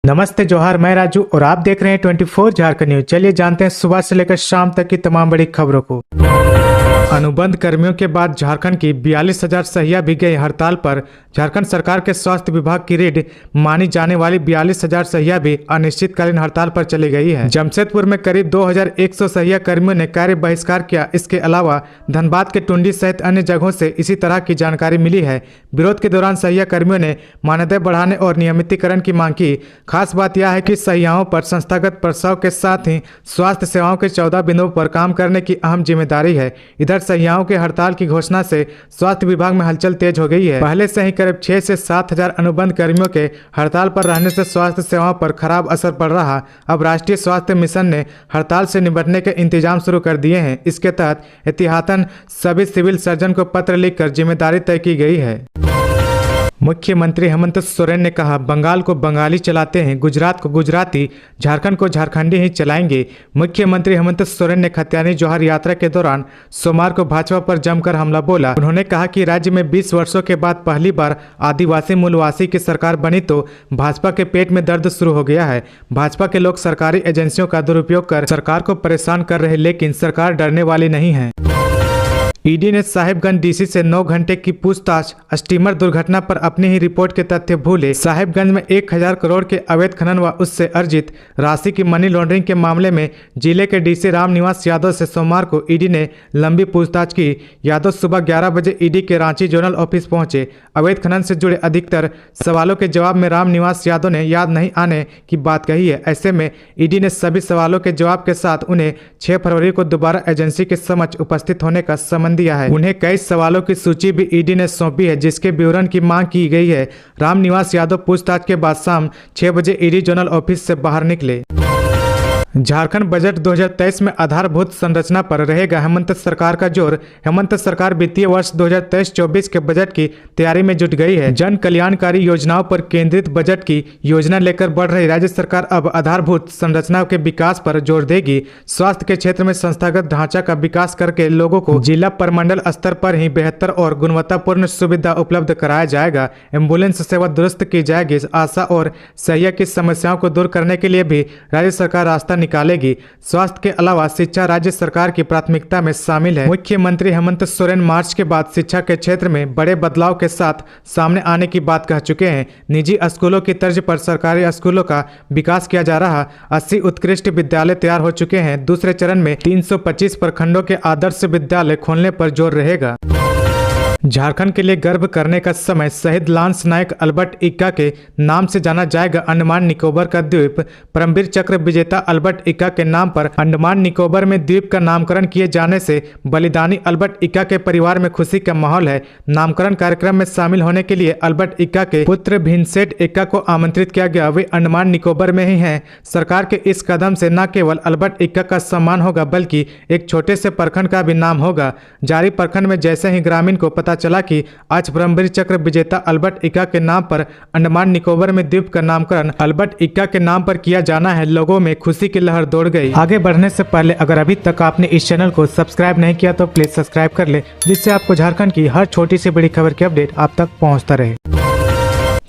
नमस्ते जोहार, मैं राजू और आप देख रहे हैं 24 झारखंड न्यूज। चलिए जानते हैं सुबह से लेकर शाम तक की तमाम बड़ी खबरों को। अनुबंध कर्मियों के बाद झारखंड की 42,000 सहिया भी गई हड़ताल पर। झारखंड सरकार के स्वास्थ्य विभाग की रीढ़ मानी जाने वाली 42,000 सहिया भी अनिश्चितकालीन हड़ताल पर चली गई है। जमशेदपुर में करीब 2,100 सहिया कर्मियों ने कार्य बहिष्कार किया। इसके अलावा धनबाद के टुंडी सहित अन्य जगहों से इसी तरह की जानकारी मिली है। विरोध के दौरान सहिया कर्मियों ने मानदेय बढ़ाने और नियमितीकरण की मांग की। खास बात यह है कि सहियाओं पर संस्थागत प्रस्ताव के साथ ही स्वास्थ्य सेवाओं के 14 बिंदुओं पर काम करने की अहम जिम्मेदारी है। इधर सहियाओं के हड़ताल की घोषणा से स्वास्थ्य विभाग में हलचल तेज हो गई है। पहले से ही करीब 6 से 7,000 अनुबंध कर्मियों के हड़ताल पर रहने से स्वास्थ्य सेवाओं पर खराब असर पड़ रहा। अब राष्ट्रीय स्वास्थ्य मिशन ने हड़ताल से निपटने के इंतजाम शुरू कर दिए हैं। इसके तहत एहतियातन सभी सिविल सर्जन को पत्र लिखकर जिम्मेदारी तय की गई है। मुख्यमंत्री हेमंत सोरेन ने कहा, बंगाल को बंगाली चलाते हैं, गुजरात को गुजराती, झारखंड को झारखंडी ही चलाएंगे। मुख्यमंत्री हेमंत सोरेन ने खत्यानी जोहार यात्रा के दौरान सोमवार को भाजपा पर जमकर हमला बोला। उन्होंने कहा कि राज्य में 20 वर्षों के बाद पहली बार आदिवासी मूलवासी की सरकार बनी तो भाजपा के पेट में दर्द शुरू हो गया है। भाजपा के लोग सरकारी एजेंसियों का दुरुपयोग कर सरकार को परेशान कर रहे, लेकिन सरकार डरने वाली नहीं है। ईडी ने साहिबगंज डीसी से 9 घंटे की पूछताछ। स्टीमर दुर्घटना पर अपनी ही रिपोर्ट के तथ्य भूले। साहिबगंज में 1,000 करोड़ के अवैध खनन व उससे अर्जित राशि की मनी लॉन्ड्रिंग के मामले में जिले के डीसी रामनिवास यादव से सोमवार को ईडी ने लंबी पूछताछ की। यादव सुबह 11 बजे ईडी के रांची जोनल ऑफिस पहुंचे। अवैध खनन से जुड़े अधिकतर सवालों के जवाब में रामनिवास यादव ने याद नहीं आने की बात कही है। ऐसे में ईडी ने सभी सवालों के जवाब के साथ उन्हें 6 फरवरी को दोबारा एजेंसी के समक्ष उपस्थित होने का समन दिया है। उन्हें कई सवालों की सूची भी ईडी ने सौंपी है, जिसके विवरण की मांग की गई है। रामनिवास यादव पूछताछ के बाद शाम 6 बजे ईडी जोनल ऑफिस से बाहर निकले। झारखंड बजट 2023 में आधारभूत संरचना पर रहेगा हेमंत सरकार का जोर। हेमंत सरकार वित्तीय वर्ष 2023-24 के बजट की तैयारी में जुट गई है। जन कल्याणकारी योजनाओं पर केंद्रित बजट की योजना लेकर बढ़ रही राज्य सरकार अब आधारभूत संरचना के विकास पर जोर देगी। स्वास्थ्य के क्षेत्र में संस्थागत ढांचा का विकास करके लोगों को जिला प्रमंडल स्तर पर ही बेहतर और गुणवत्तापूर्ण सुविधा उपलब्ध कराया जाएगा। एम्बुलेंस सेवा दुरुस्त की जाएगी। आशा और सहिया की समस्याओं को दूर करने के लिए भी राज्य सरकार रास्ता निकालेगी। स्वास्थ्य के अलावा शिक्षा राज्य सरकार की प्राथमिकता में शामिल है। मुख्यमंत्री हेमंत सोरेन मार्च के बाद शिक्षा के क्षेत्र में बड़े बदलाव के साथ सामने आने की बात कह चुके हैं। निजी स्कूलों की तर्ज पर सरकारी स्कूलों का विकास किया जा रहा। 80 उत्कृष्ट विद्यालय तैयार हो चुके हैं। दूसरे चरण में 325 प्रखंडों के आदर्श विद्यालय खोलने पर जोर रहेगा। झारखंड के लिए गर्व करने का समय। शहीद लांस नायक अल्बर्ट इक्का के नाम से जाना जाएगा अंडमान निकोबार का द्वीप। परमवीर चक्र विजेता अल्बर्ट इक्का के नाम पर अंडमान निकोबार में द्वीप का नामकरण किए जाने से बलिदानी अल्बर्ट इक्का के परिवार में खुशी का माहौल है। नामकरण कार्यक्रम में शामिल होने के लिए अल्बर्ट इक्का के पुत्र भिनसेट इक्का को आमंत्रित किया गया। वे अंडमान निकोबार में ही हैं। सरकार के इस कदम से न केवल अल्बर्ट इक्का का सम्मान होगा, बल्कि एक छोटे से प्रखंड का भी नाम होगा। जारी प्रखंड में जैसे ही ग्रामीण को पता चला कि आज परमवीर चक्र विजेता अल्बर्ट इक्का के नाम पर अंडमान निकोबार में द्वीप का नामकरण अल्बर्ट इक्का के नाम पर किया जाना है, लोगों में खुशी की लहर दौड़ गई। आगे बढ़ने से पहले अगर अभी तक आपने इस चैनल को सब्सक्राइब नहीं किया तो प्लीज सब्सक्राइब कर ले, जिससे आपको झारखंड की हर छोटी से बड़ी खबर की अपडेट आप तक पहुंचता रहे।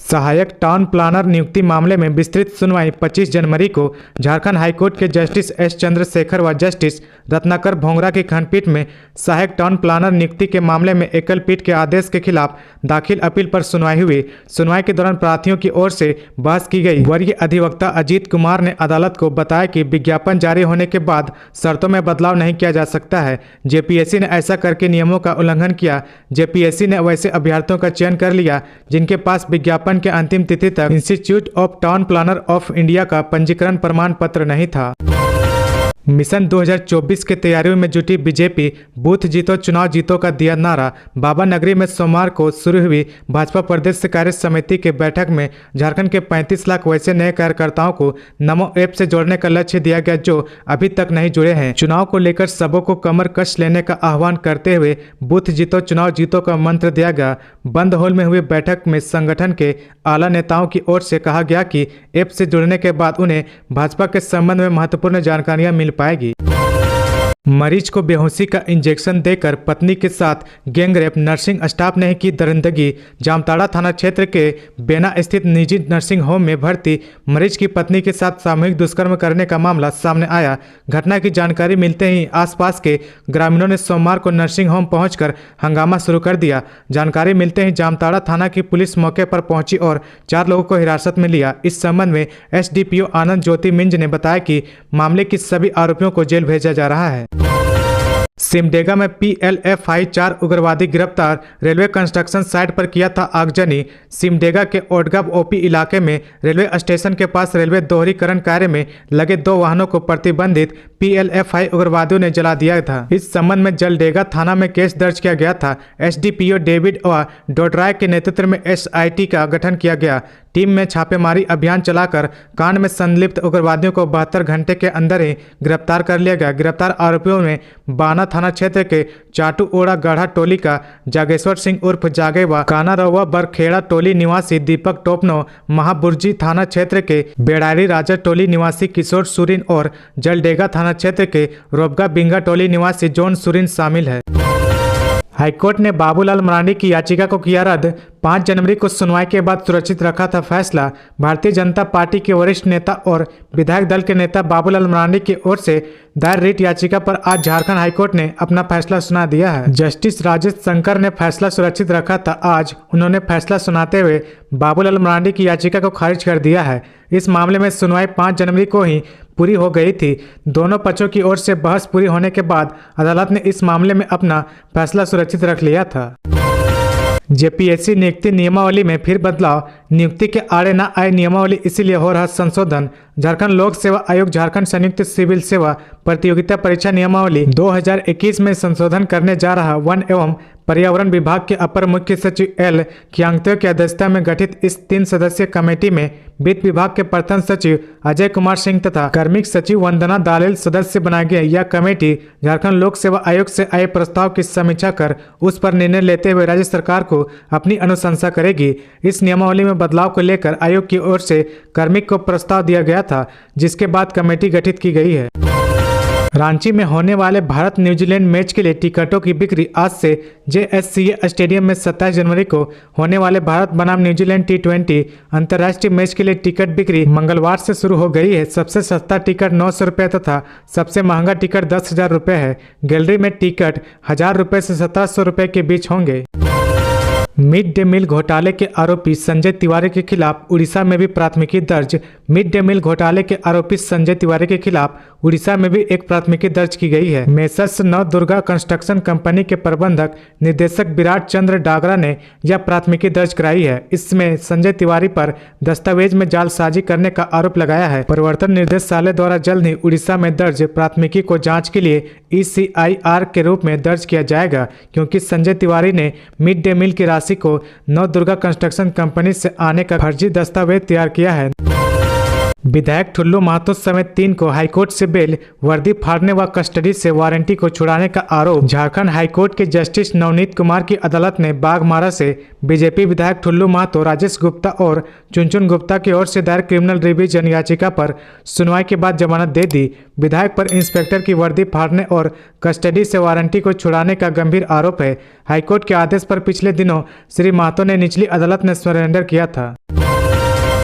सहायक टाउन प्लानर नियुक्ति मामले में विस्तृत सुनवाई 25 जनवरी को झारखंड हाईकोर्ट के जस्टिस एस चंद्रशेखर व जस्टिस रत्नाकर भोंगरा की खंडपीठ में सहायक टाउन प्लानर नियुक्ति के मामले में एकल पीठ के आदेश के खिलाफ दाखिल अपील पर सुनवाई हुई। सुनवाई के दौरान प्रार्थियों की ओर से बहस की गई। वरीय अधिवक्ता अजीत कुमार ने अदालत को बताया कि विज्ञापन जारी होने के बाद शर्तों में बदलाव नहीं किया जा सकता है। जेपीएससी ने ऐसा करके नियमों का उल्लंघन किया। जेपीएससी ने वैसे अभ्यर्थियों का चयन कर लिया जिनके पास विज्ञापन के अंतिम तिथि तक institute of town planner of India का पंजीकरण प्रमाण पत्र नहीं था। मिशन 2024 के तैयारियों में जुटी बीजेपी। बूथ जीतो चुनाव जीतो का दिया नारा। बाबा नगरी में सोमवार को शुरू हुई भाजपा प्रदेश कार्य समिति के बैठक में झारखंड के 35 लाख वैसे नए कार्यकर्ताओं को नमो ऐप से जोड़ने का लक्ष्य दिया गया, जो अभी तक नहीं जुड़े हैं। चुनाव को लेकर सबों को कमर कस लेने का आह्वान करते हुए बूथ जीतो चुनाव जीतो का मंत्र दिया गया। बंद हॉल में हुई बैठक में संगठन के आला नेताओं की ओर से कहा गया कि ऐप से जुड़ने के बाद उन्हें भाजपा के संबंध में महत्वपूर्ण जानकारियां मिल पाएगी। मरीज को बेहोशी का इंजेक्शन देकर पत्नी के साथ गैंगरेप, नर्सिंग स्टाफ ने की दरिंदगी। जामताड़ा थाना क्षेत्र के बेना स्थित निजी नर्सिंग होम में भर्ती मरीज की पत्नी के साथ सामूहिक दुष्कर्म करने का मामला सामने आया। घटना की जानकारी मिलते ही आसपास के ग्रामीणों ने सोमवार को नर्सिंग होम पहुंचकर हंगामा शुरू कर दिया। जानकारी मिलते ही जामताड़ा थाना की पुलिस मौके पर पहुंची और 4 लोगों को हिरासत में लिया। इस संबंध में एसडीपीओ आनंद ज्योति मिंज ने बताया कि मामले की सभी आरोपियों को जेल भेजा जा रहा है। सिमडेगा में PLFI 4 उग्रवादी गिरफ्तार। रेलवे कंस्ट्रक्शन साइट पर किया था आगजनी। सिमडेगा के ओडगा ओपी इलाके में रेलवे स्टेशन के पास रेलवे दोहरीकरण कार्य में लगे 2 वाहनों को प्रतिबंधित PLFI उग्रवादियों ने जला दिया था। इस संबंध में जलडेगा थाना में केस दर्ज किया गया था। एसडीपीओ डेविड और डोडराय के नेतृत्व में SIT का गठन किया गया। टीम में छापेमारी अभियान चलाकर कांड में संलिप्त उग्रवादियों को 72 घंटे के अंदर ही गिरफ्तार कर लिया गया। गिरफ्तार आरोपियों में बाना थाना क्षेत्र के चाटू ओड़ा गढ़ा टोली का जागेश्वर सिंह उर्फ जागेवा, काना रवा बरखेड़ा टोली निवासी दीपक टोपनो, महाबुर्जी थाना क्षेत्र के बेड़ारी राजा टोली निवासी किशोर सुरीन और जलडेगा थाना क्षेत्र के रोबगा बिंगा टोली निवासी जॉन सुरीन शामिल है। हाईकोर्ट ने बाबूलाल मरांडी की याचिका को किया रद्द। 5 जनवरी को सुनवाई के बाद सुरक्षित रखा था फैसला। भारतीय जनता पार्टी के वरिष्ठ नेता और विधायक दल के नेता बाबूलाल मरांडी की ओर से दायर रिट याचिका पर आज झारखंड हाईकोर्ट ने अपना फैसला सुना दिया है। जस्टिस राजेश शंकर ने फैसला सुरक्षित रखा था। आज उन्होंने फैसला सुनाते हुए बाबूलाल मरांडी की याचिका को खारिज कर दिया है। इस मामले में सुनवाई 5 जनवरी को ही पूरी हो गई थी। दोनों पक्षों की ओर से बहस पूरी होने के बाद अदालत ने इस मामले में अपना फैसला सुरक्षित रख लिया था। जेपीएससी नियुक्ति नियमावली में फिर बदलाव। नियुक्ति के आड़े न आए नियमावली, इसीलिए हो रहा संशोधन। झारखंड लोक सेवा आयोग झारखंड संयुक्त सिविल सेवा प्रतियोगिता परीक्षा नियमावली 2021 में संशोधन करने जा रहा। वन एवं पर्यावरण विभाग के अपर मुख्य सचिव एल कियांगतो की अध्यक्षता में गठित इस 3 सदस्यीय कमेटी में वित्त विभाग के प्रथम सचिव अजय कुमार सिंह तथा कार्मिक सचिव वंदना दालेल सदस्य बनाई गई। यह कमेटी झारखंड लोक सेवा आयोग से आए प्रस्ताव की समीक्षा कर उस पर निर्णय लेते हुए राज्य सरकार को अपनी अनुशंसा करेगी। इस नियमावली में बदलाव को लेकर आयोग की ओर से कार्मिक को प्रस्ताव दिया गया था, जिसके बाद कमेटी गठित की गई है। रांची में होने वाले भारत न्यूजीलैंड मैच के लिए टिकटों की बिक्री आज से JSCA स्टेडियम में 27 जनवरी को होने वाले भारत बनाम न्यूजीलैंड T20 अंतर्राष्ट्रीय मैच के लिए टिकट बिक्री मंगलवार से शुरू हो गई है। सबसे सस्ता टिकट 900 रुपये तथा सबसे महंगा टिकट 10,000 रुपये है। गैलरी में टिकट 1,000 रुपये से 1,700 रुपये के बीच होंगे। मिड डे मील घोटाले के आरोपी संजय तिवारी के खिलाफ उड़ीसा में भी प्राथमिकी दर्ज। मिड डे मील घोटाले के आरोपी संजय तिवारी के खिलाफ उड़ीसा में भी एक प्राथमिकी दर्ज की गई है। मेसर्स नव दुर्गा कंस्ट्रक्शन कंपनी के प्रबंधक निदेशक विराट चंद्र डागरा ने यह प्राथमिकी दर्ज कराई है। इसमें संजय तिवारी पर दस्तावेज में जालसाजी करने का आरोप लगाया है। प्रवर्तन निदेशालय द्वारा जल्द ही उड़ीसा में दर्ज प्राथमिकी को जाँच के लिए ECIR के रूप में दर्ज किया जाएगा, क्योंकि संजय तिवारी ने मिड डे मील की राशि को नव दुर्गा कंस्ट्रक्शन कंपनी से आने का फर्जी दस्तावेज तैयार किया है। विधायक ठुल्लू महतो समेत 3 को हाईकोर्ट से बेल। वर्दी फाड़ने व कस्टडी से वारंटी को छुड़ाने का आरोप। झारखंड हाईकोर्ट के जस्टिस नवनीत कुमार की अदालत ने बाघमारा से बीजेपी विधायक ठुल्लू महतो, राजेश गुप्ता और चुनचुन गुप्ता की ओर से दायर क्रिमिनल रिवीजन याचिका पर सुनवाई के बाद जमानत दे दी। विधायक पर इंस्पेक्टर की वर्दी फाड़ने और कस्टडी से वारंटी को छुड़ाने का गंभीर आरोप है। हाईकोर्ट के आदेश पर पिछले दिनों श्री महतो ने निचली अदालत में सरेंडर किया था।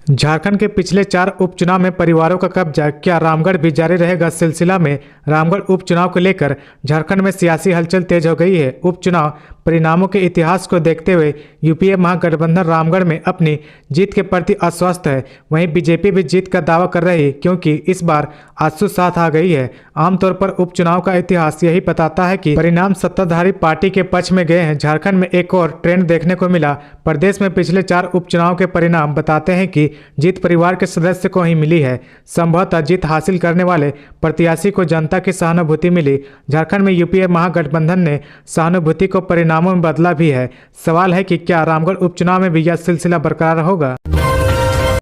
झारखंड के पिछले 4 उपचुनाव में परिवारों का कब्जा, क्या रामगढ़ भी जारी रहेगा? सिलसिला में रामगढ़ उपचुनाव को लेकर झारखंड में सियासी हलचल तेज हो गई है। उपचुनाव परिणामों के इतिहास को देखते हुए यूपीए महागठबंधन रामगढ़ में अपनी जीत के प्रति आश्वस्त है। वहीं बीजेपी भी जीत का दावा कर रही है, क्योंकि इस बार आजसू साथ आ गई है। आमतौर पर उपचुनाव का इतिहास यही बताता है कि परिणाम सत्ताधारी पार्टी के पक्ष में गए हैं। झारखंड में एक और ट्रेंड देखने को मिला। प्रदेश में पिछले 4 उपचुनाव के परिणाम बताते हैं कि जीत परिवार के सदस्य को ही मिली है। संभवतः जीत हासिल करने वाले प्रत्याशी को जनता की सहानुभूति मिली। झारखंड में यूपीए महागठबंधन ने सहानुभूति को परिणामों में बदला भी है। सवाल है कि क्या रामगढ़ उपचुनाव में भी यह सिलसिला बरकरार होगा?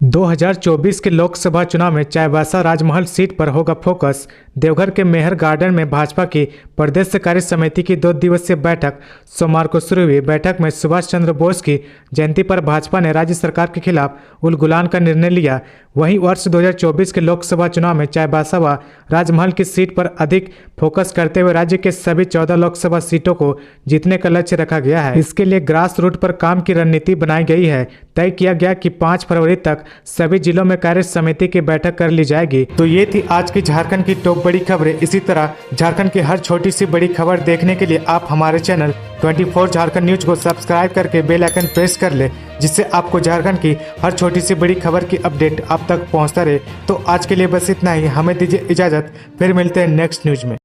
2024 के लोकसभा चुनाव में चाईबासा राजमहल सीट पर होगा फोकस। देवघर के मेहर गार्डन में भाजपा की प्रदेश कार्य समिति की 2 दिवसीय बैठक सोमवार को शुरू हुई। बैठक में सुभाष चंद्र बोस की जयंती पर भाजपा ने राज्य सरकार के खिलाफ उलगुलान का निर्णय लिया। वहीं वर्ष 2024 के लोकसभा चुनाव में चाईबासा व राजमहल की सीट पर अधिक फोकस करते हुए राज्य के सभी 14 लोकसभा सीटों को जीतने का लक्ष्य रखा गया है। इसके लिए ग्रास रूट पर काम की रणनीति बनाई गई है। तय किया गया कि 5 फरवरी तक सभी जिलों में कार्य समिति की बैठक कर ली जाएगी। तो ये थी आज की झारखंड की टॉप बड़ी खबरें। इसी तरह झारखंड की हर छोटी सी बड़ी खबर देखने के लिए आप हमारे चैनल 24 झारखंड न्यूज को सब्सक्राइब करके बेल आइकन प्रेस कर ले, जिससे आपको झारखंड की हर छोटी सी बड़ी खबर की अपडेट आप तक पहुंचता रहे। तो आज के लिए बस इतना ही। हमें दीजिए इजाजत, फिर मिलते हैं नेक्स्ट न्यूज में।